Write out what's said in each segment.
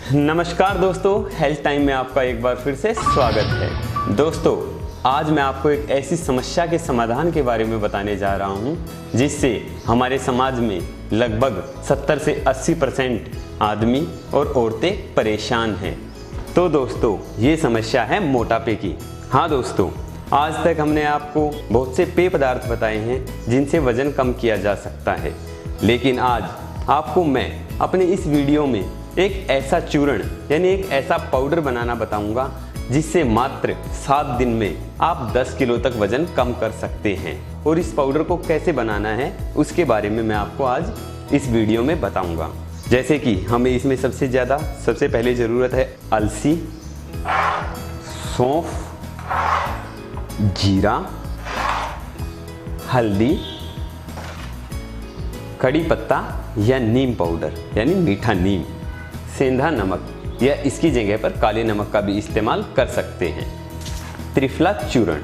नमस्कार दोस्तों, health time में आपका एक बार फिर से स्वागत है। दोस्तों, आज मैं आपको एक ऐसी समस्या के समाधान के बारे में बताने जा रहा हूं जिससे हमारे समाज में लगभग 70 से 80% आदमी और औरतें परेशान हैं। तो दोस्तों, ये समस्या है मोटापे की। हाँ दोस्तों, आज तक हमने आपको बहुत से पेय पदार्थ बताए हैं जिनसे वजन कम किया जा सकता है, लेकिन आज आपको मैं अपने इस वीडियो में एक ऐसा चूर्ण यानी एक ऐसा पाउडर बनाना बताऊंगा जिससे मात्र 7 दिन में आप 10 किलो तक वजन कम कर सकते हैं। और इस पाउडर को कैसे बनाना है उसके बारे में मैं आपको आज इस वीडियो में बताऊंगा। जैसे कि हमें इसमें सबसे पहले ज़रूरत है अलसी, सौंफ, जीरा, हल्दी, कड़ी पत्ता या नीम पाउडर यानी मीठा नीम, सेंधा नमक या इसकी जगह पर काले नमक का भी इस्तेमाल कर सकते हैं। त्रिफला चूर्ण,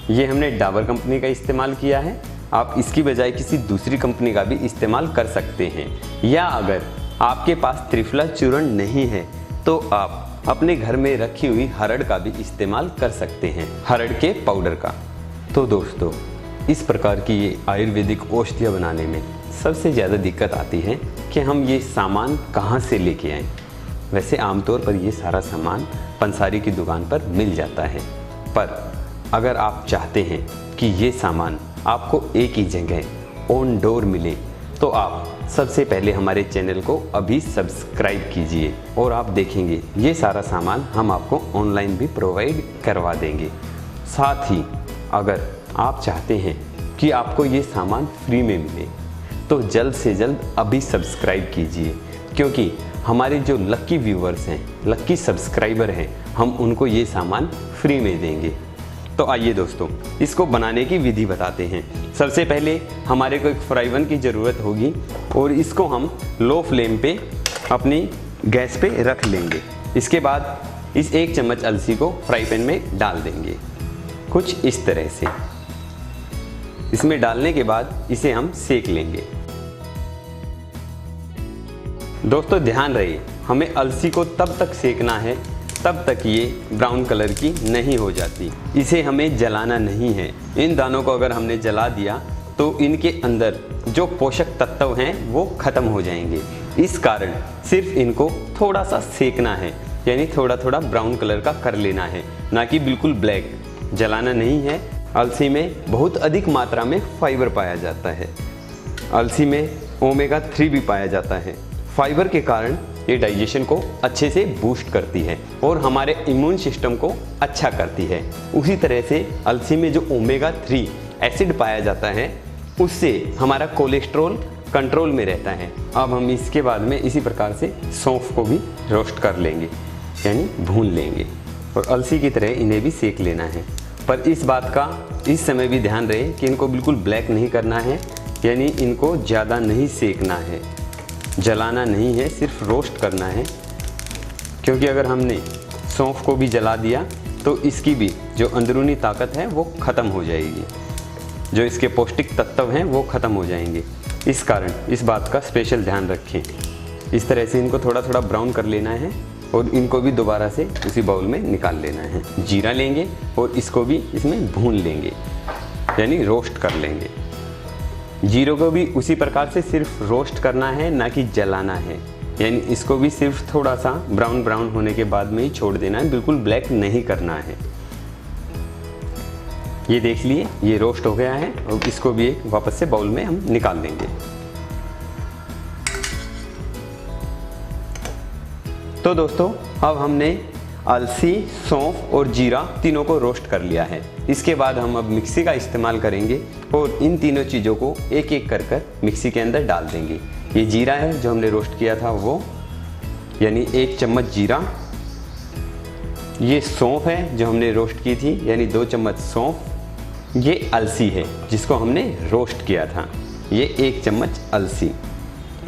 ये हमने डाबर कंपनी का इस्तेमाल किया है। आप इसकी बजाय किसी दूसरी कंपनी का भी इस्तेमाल कर सकते हैं, या अगर आपके पास त्रिफला चूर्ण नहीं है तो आप अपने घर में रखी हुई हरड़ का भी इस्तेमाल कर सकते हैं, हरड़ के पाउडर का। तो दोस्तों, इस प्रकार की ये आयुर्वेदिक औषधियाँ बनाने में सबसे ज़्यादा दिक्कत आती है कि हम ये सामान कहाँ से लेके आएं। वैसे आमतौर पर ये सारा सामान पंसारी की दुकान पर मिल जाता है, पर अगर आप चाहते हैं कि ये सामान आपको एक ही जगह ऑन डोर मिले तो आप सबसे पहले हमारे चैनल को अभी सब्सक्राइब कीजिए और आप देखेंगे ये सारा सामान हम आपको ऑनलाइन भी प्रोवाइड करवा देंगे। साथ ही अगर आप चाहते हैं कि आपको ये सामान फ्री में मिले तो जल्द से जल्द अभी सब्सक्राइब कीजिए, क्योंकि हमारे जो लक्की व्यूवर्स हैं, लक्की सब्सक्राइबर हैं, हम उनको ये सामान फ्री में देंगे। तो आइए दोस्तों, इसको बनाने की विधि बताते हैं। सबसे पहले हमारे को एक फ्राई पैन की ज़रूरत होगी और इसको हम लो फ्लेम पे अपनी गैस पे रख लेंगे। इसके बाद इस 1 चम्मच अलसी को फ्राई पैन में डाल देंगे, कुछ इस तरह से। इसमें डालने के बाद इसे हम सेक लेंगे। दोस्तों ध्यान रहे, हमें अलसी को तब तक सेकना है तब तक ये ब्राउन कलर की नहीं हो जाती। इसे हमें जलाना नहीं है। इन दानों को अगर हमने जला दिया तो इनके अंदर जो पोषक तत्व हैं वो खत्म हो जाएंगे। इस कारण सिर्फ इनको थोड़ा सा सेकना है, यानी थोड़ा थोड़ा ब्राउन कलर का कर लेना है, ना कि बिल्कुल ब्लैक। जलाना नहीं है। अलसी में बहुत अधिक मात्रा में फाइबर पाया जाता है। अलसी में ओमेगा 3 भी पाया जाता है। फाइबर के कारण ये डाइजेशन को अच्छे से बूस्ट करती है और हमारे इम्यून सिस्टम को अच्छा करती है। उसी तरह से अलसी में जो ओमेगा 3 एसिड पाया जाता है उससे हमारा कोलेस्ट्रॉल कंट्रोल में रहता है। अब हम इसके बाद में इसी प्रकार से सौंफ को भी रोस्ट कर लेंगे, यानी भून लेंगे, और अलसी की तरह इन्हें भी सेक लेना है। पर इस बात का इस समय भी ध्यान रहे कि इनको बिल्कुल ब्लैक नहीं करना है, यानी इनको ज़्यादा नहीं सेकना है, जलाना नहीं है, सिर्फ रोस्ट करना है। क्योंकि अगर हमने सौंफ को भी जला दिया तो इसकी भी जो अंदरूनी ताकत है वो ख़त्म हो जाएगी, जो इसके पौष्टिक तत्व हैं वो ख़त्म हो जाएंगे। इस कारण इस बात का स्पेशल ध्यान रखें। इस तरह से इनको थोड़ा थोड़ा ब्राउन कर लेना है और इनको भी दोबारा से उसी बाउल में निकाल लेना है। जीरा लेंगे और इसको भी इसमें भून लेंगे, यानी रोस्ट कर लेंगे। जीरो को भी उसी प्रकार से सिर्फ रोस्ट करना है, ना कि जलाना है, यानी इसको भी सिर्फ थोड़ा सा ब्राउन ब्राउन होने के बाद में ही छोड़ देना है, बिल्कुल ब्लैक नहीं करना है। ये देख लिए, ये रोस्ट हो गया है और इसको भी एक वापस से बाउल में हम निकाल देंगे। तो दोस्तों, अब हमने अलसी, सौंफ और जीरा तीनों को रोस्ट कर लिया है। इसके बाद हम अब मिक्सी का इस्तेमाल करेंगे और इन तीनों चीज़ों को एक एक कर कर मिक्सी के अंदर डाल देंगे। ये जीरा है जो हमने रोस्ट किया था वो, यानी 1 चम्मच जीरा। ये सौंफ है जो हमने रोस्ट की थी, यानी 2 चम्मच सौंफ। ये अलसी है जिसको हमने रोस्ट किया था, ये 1 चम्मच अलसी।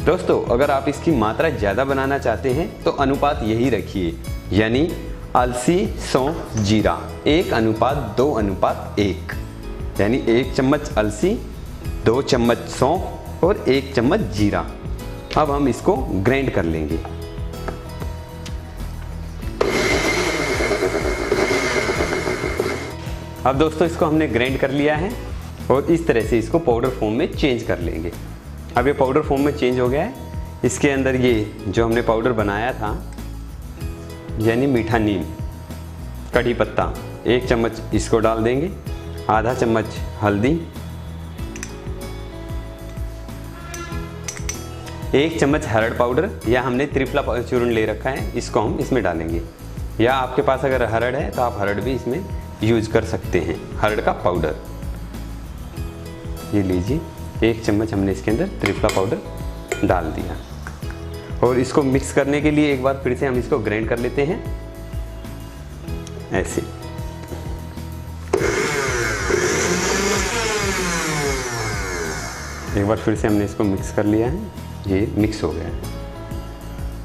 दोस्तों, अगर आप इसकी मात्रा ज़्यादा बनाना चाहते हैं तो अनुपात यही रखिए, यानी अलसी, सौंफ, जीरा 1:2:1, यानी 1 चम्मच अलसी, 2 चम्मच सौंफ और 1 चम्मच जीरा। अब हम इसको ग्राइंड कर लेंगे। अब दोस्तों इसको हमने ग्राइंड कर लिया है और इस तरह से इसको पाउडर फॉर्म में चेंज कर लेंगे। अब ये पाउडर फॉर्म में चेंज हो गया है। इसके अंदर ये जो हमने पाउडर बनाया था यानी मीठा नीम, कड़ी पत्ता 1 चम्मच इसको डाल देंगे, आधा चम्मच हल्दी, 1 चम्मच हरड़ पाउडर या हमने त्रिफला चूर्ण ले रखा है, इसको हम इसमें डालेंगे। या आपके पास अगर हरड़ है तो आप हरड़ भी इसमें यूज कर सकते हैं, हरड़ का पाउडर। ये लीजिए 1 चम्मच हमने इसके अंदर त्रिफला पाउडर डाल दिया और इसको मिक्स करने के लिए एक बार फिर से हम इसको ग्राइंड कर लेते हैं ऐसे। एक बार फिर से हमने इसको मिक्स कर लिया है, ये मिक्स हो गया है।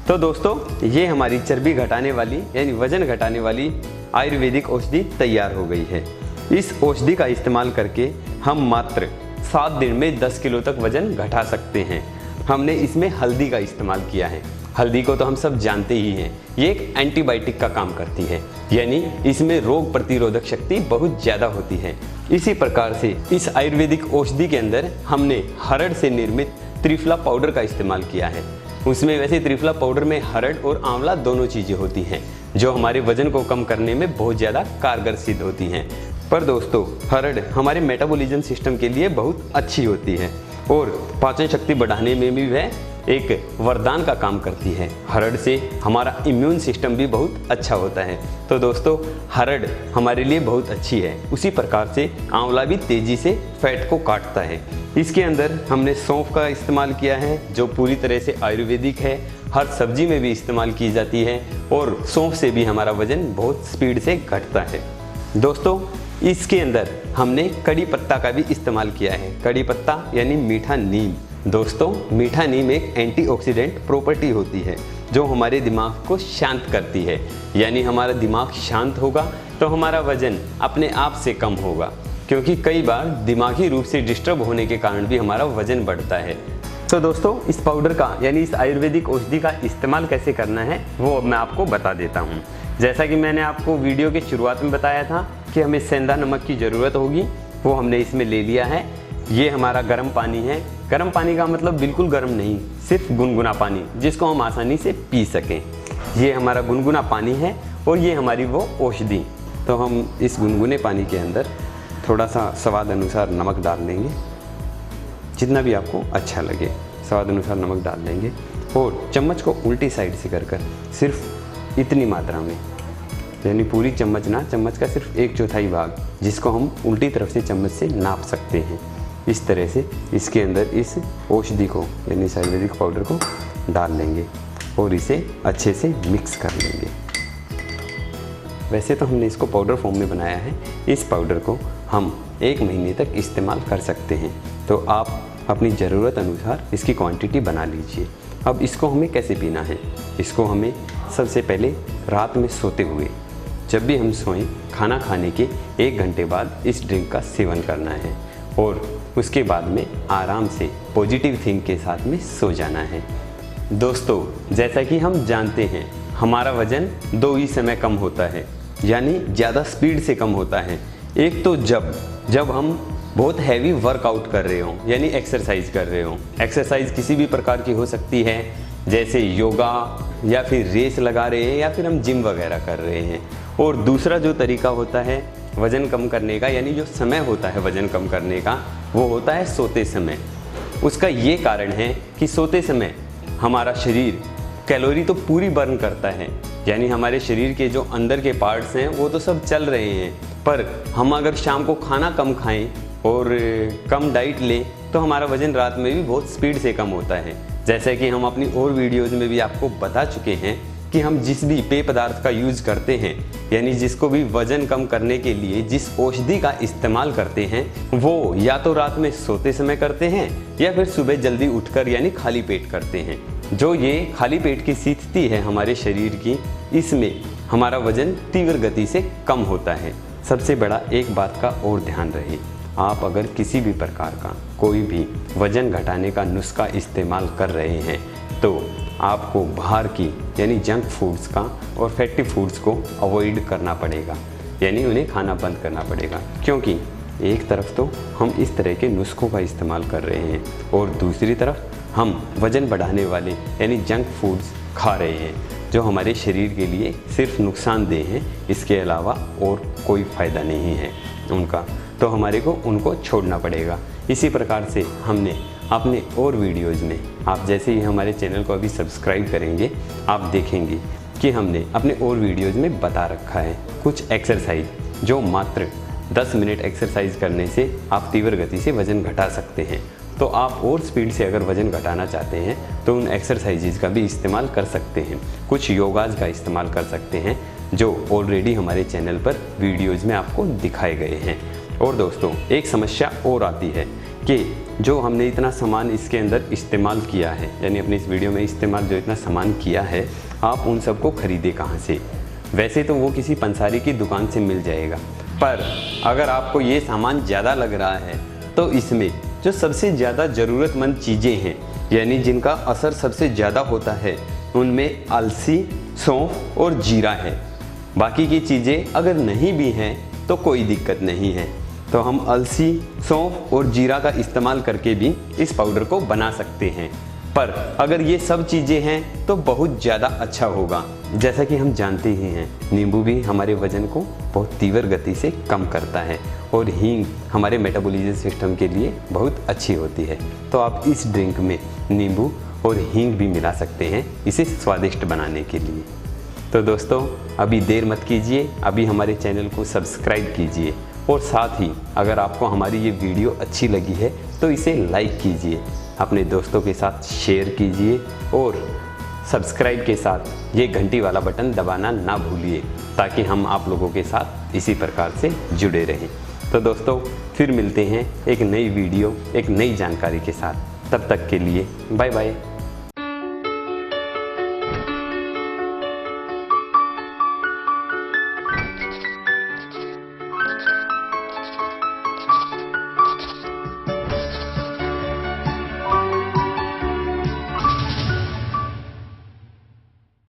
तो दोस्तों ये हमारी चर्बी घटाने वाली यानी वजन घटाने वाली आयुर्वेदिक औषधि तैयार हो गई है। इस औषधि का इस्तेमाल करके हम मात्र 7 दिन में 10 किलो तक वजन घटा सकते हैं। हमने इसमें हल्दी का इस्तेमाल किया है। हल्दी को तो हम सब जानते ही हैं, ये एक एंटीबायोटिक का काम करती है, यानी इसमें रोग प्रतिरोधक शक्ति बहुत ज़्यादा होती है। इसी प्रकार से इस आयुर्वेदिक औषधि के अंदर हमने हरड़ से निर्मित त्रिफला पाउडर का इस्तेमाल किया है। उसमें वैसे त्रिफला पाउडर में हरड़ और आंवला दोनों चीज़ें होती हैं जो हमारे वजन को कम करने में बहुत ज़्यादा कारगर सिद्ध होती हैं। पर दोस्तों हरड़ हमारे मेटाबॉलिज्म सिस्टम के लिए बहुत अच्छी होती है और पाचन शक्ति बढ़ाने में भी वह एक वरदान का काम करती है। हरड़ से हमारा इम्यून सिस्टम भी बहुत अच्छा होता है। तो दोस्तों हरड़ हमारे लिए बहुत अच्छी है। उसी प्रकार से आंवला भी तेज़ी से फैट को काटता है। इसके अंदर हमने सौंफ का इस्तेमाल किया है जो पूरी तरह से आयुर्वेदिक है, हर सब्जी में भी इस्तेमाल की जाती है और सौंफ से भी हमारा वजन बहुत स्पीड से घटता है। दोस्तों इसके अंदर हमने कड़ी पत्ता का भी इस्तेमाल किया है। कड़ी पत्ता यानी मीठा नीम। दोस्तों मीठा नीम एक एंटीऑक्सीडेंट प्रॉपर्टी होती है जो हमारे दिमाग को शांत करती है, यानी हमारा दिमाग शांत होगा तो हमारा वजन अपने आप से कम होगा, क्योंकि कई बार दिमागी रूप से डिस्टर्ब होने के कारण भी हमारा वजन बढ़ता है। तो दोस्तों इस पाउडर का यानी इस आयुर्वेदिक औषधि का इस्तेमाल कैसे करना है वो अब मैं आपको बता देता हूँ। जैसा कि मैंने आपको वीडियो के शुरुआत में बताया था कि हमें सेंधा नमक की ज़रूरत होगी, वो हमने इसमें ले लिया है। ये हमारा गर्म पानी है। गर्म पानी का मतलब बिल्कुल गर्म नहीं, सिर्फ गुनगुना पानी जिसको हम आसानी से पी सकें। ये हमारा गुनगुना पानी है और ये हमारी वो औषधि। तो हम इस गुनगुने पानी के अंदर थोड़ा सा स्वाद अनुसार नमक डाल देंगे, जितना भी आपको अच्छा लगे स्वाद अनुसार नमक डाल देंगे और चम्मच को उल्टी साइड से कर सिर्फ इतनी मात्रा में, यानी पूरी चम्मच ना, चम्मच का सिर्फ 1/4 भाग जिसको हम उल्टी तरफ से चम्मच से नाप सकते हैं, इस तरह से इसके अंदर इस औषधि को यानी इस आयुर्वेदिक पाउडर को डाल लेंगे और इसे अच्छे से मिक्स कर लेंगे। वैसे तो हमने इसको पाउडर फॉर्म में बनाया है, इस पाउडर को हम 1 महीने तक इस्तेमाल कर सकते हैं। तो आप अपनी ज़रूरत अनुसार इसकी क्वांटिटी बना लीजिए। अब इसको हमें कैसे पीना है? इसको हमें सबसे पहले रात में सोते हुए, जब भी हम सोएं, खाना खाने के 1 घंटे बाद इस ड्रिंक का सेवन करना है और उसके बाद में आराम से पॉजिटिव थिंक के साथ में सो जाना है। दोस्तों जैसा कि हम जानते हैं हमारा वज़न 2 ही समय कम होता है, यानी ज़्यादा स्पीड से कम होता है। एक तो जब हम बहुत हैवी वर्कआउट कर रहे हों, यानी एक्सरसाइज कर रहे हों। एक्सरसाइज किसी भी प्रकार की हो सकती है, जैसे योगा या फिर रेस लगा रहे हैं या फिर हम जिम वगैरह कर रहे हैं। और दूसरा जो तरीका होता है वज़न कम करने का, यानी जो समय होता है वज़न कम करने का, वो होता है सोते समय। उसका ये कारण है कि सोते समय हमारा शरीर कैलोरी तो पूरी बर्न करता है, यानी हमारे शरीर के जो अंदर के पार्ट्स हैं वो तो सब चल रहे हैं, पर हम अगर शाम को खाना कम खाएं और कम डाइट लें तो हमारा वज़न रात में भी बहुत स्पीड से कम होता है। जैसे कि हम अपनी और वीडियोज़ में भी आपको बता चुके हैं कि हम जिस भी पेय पदार्थ का यूज़ करते हैं, यानी जिसको भी वज़न कम करने के लिए जिस औषधि का इस्तेमाल करते हैं, वो या तो रात में सोते समय करते हैं या फिर सुबह जल्दी उठकर यानी खाली पेट करते हैं। जो ये खाली पेट की स्थिति है हमारे शरीर की, इसमें हमारा वज़न तीव्र गति से कम होता है। सबसे बड़ा एक बात का और ध्यान रहे, आप अगर किसी भी प्रकार का कोई भी वज़न घटाने का नुस्खा इस्तेमाल कर रहे हैं तो आपको बाहर की यानी जंक फूड्स का और फैटी फूड्स को अवॉइड करना पड़ेगा। यानी उन्हें खाना बंद करना पड़ेगा। क्योंकि एक तरफ तो हम इस तरह के नुस्खों का इस्तेमाल कर रहे हैं और दूसरी तरफ हम वज़न बढ़ाने वाले यानी जंक फूड्स खा रहे हैं, जो हमारे शरीर के लिए सिर्फ नुकसानदेह हैं, इसके अलावा और कोई फ़ायदा नहीं है उनका। तो हमारे को उनको छोड़ना पड़ेगा। इसी प्रकार से हमने अपने और वीडियोज़ में, आप जैसे ही हमारे चैनल को अभी सब्सक्राइब करेंगे, आप देखेंगे कि हमने अपने और वीडियोज़ में बता रखा है कुछ एक्सरसाइज, जो मात्र 10 मिनट एक्सरसाइज करने से आप तीव्र गति से वज़न घटा सकते हैं। तो आप और स्पीड से अगर वज़न घटाना चाहते हैं तो उन एक्सरसाइजेज का भी इस्तेमाल कर सकते हैं। कुछ योगाज़ का इस्तेमाल कर सकते हैं जो ऑलरेडी हमारे चैनल पर वीडियोज़ में आपको दिखाए गए हैं। और दोस्तों, एक समस्या और आती है कि जो हमने इतना सामान इसके अंदर इस्तेमाल किया है, यानी अपनी इस वीडियो में इस्तेमाल जो इतना सामान किया है, आप उन सबको ख़रीदे कहाँ से? वैसे तो वो किसी पंसारी की दुकान से मिल जाएगा, पर अगर आपको ये सामान ज़्यादा लग रहा है तो इसमें जो सबसे ज़्यादा ज़रूरतमंद चीज़ें हैं, यानी जिनका असर सबसे ज़्यादा होता है, उनमें अलसी, सौंफ और जीरा है। बाकी की चीज़ें अगर नहीं भी हैं तो कोई दिक्कत नहीं है। तो हम अलसी, सौंफ और जीरा का इस्तेमाल करके भी इस पाउडर को बना सकते हैं। पर अगर ये सब चीज़ें हैं तो बहुत ज़्यादा अच्छा होगा। जैसा कि हम जानते ही हैं, नींबू भी हमारे वज़न को बहुत तीव्र गति से कम करता है और हींग हमारे मेटाबॉलिज्म सिस्टम के लिए बहुत अच्छी होती है। तो आप इस ड्रिंक में नींबू और हींग भी मिला सकते हैं इसे स्वादिष्ट बनाने के लिए। तो दोस्तों, अभी देर मत कीजिए, अभी हमारे चैनल को सब्सक्राइब कीजिए और साथ ही अगर आपको हमारी ये वीडियो अच्छी लगी है तो इसे लाइक कीजिए, अपने दोस्तों के साथ शेयर कीजिए और सब्सक्राइब के साथ ये घंटी वाला बटन दबाना ना भूलिए, ताकि हम आप लोगों के साथ इसी प्रकार से जुड़े रहें। तो दोस्तों, फिर मिलते हैं एक नई वीडियो, एक नई जानकारी के साथ। तब तक के लिए बाय बाय।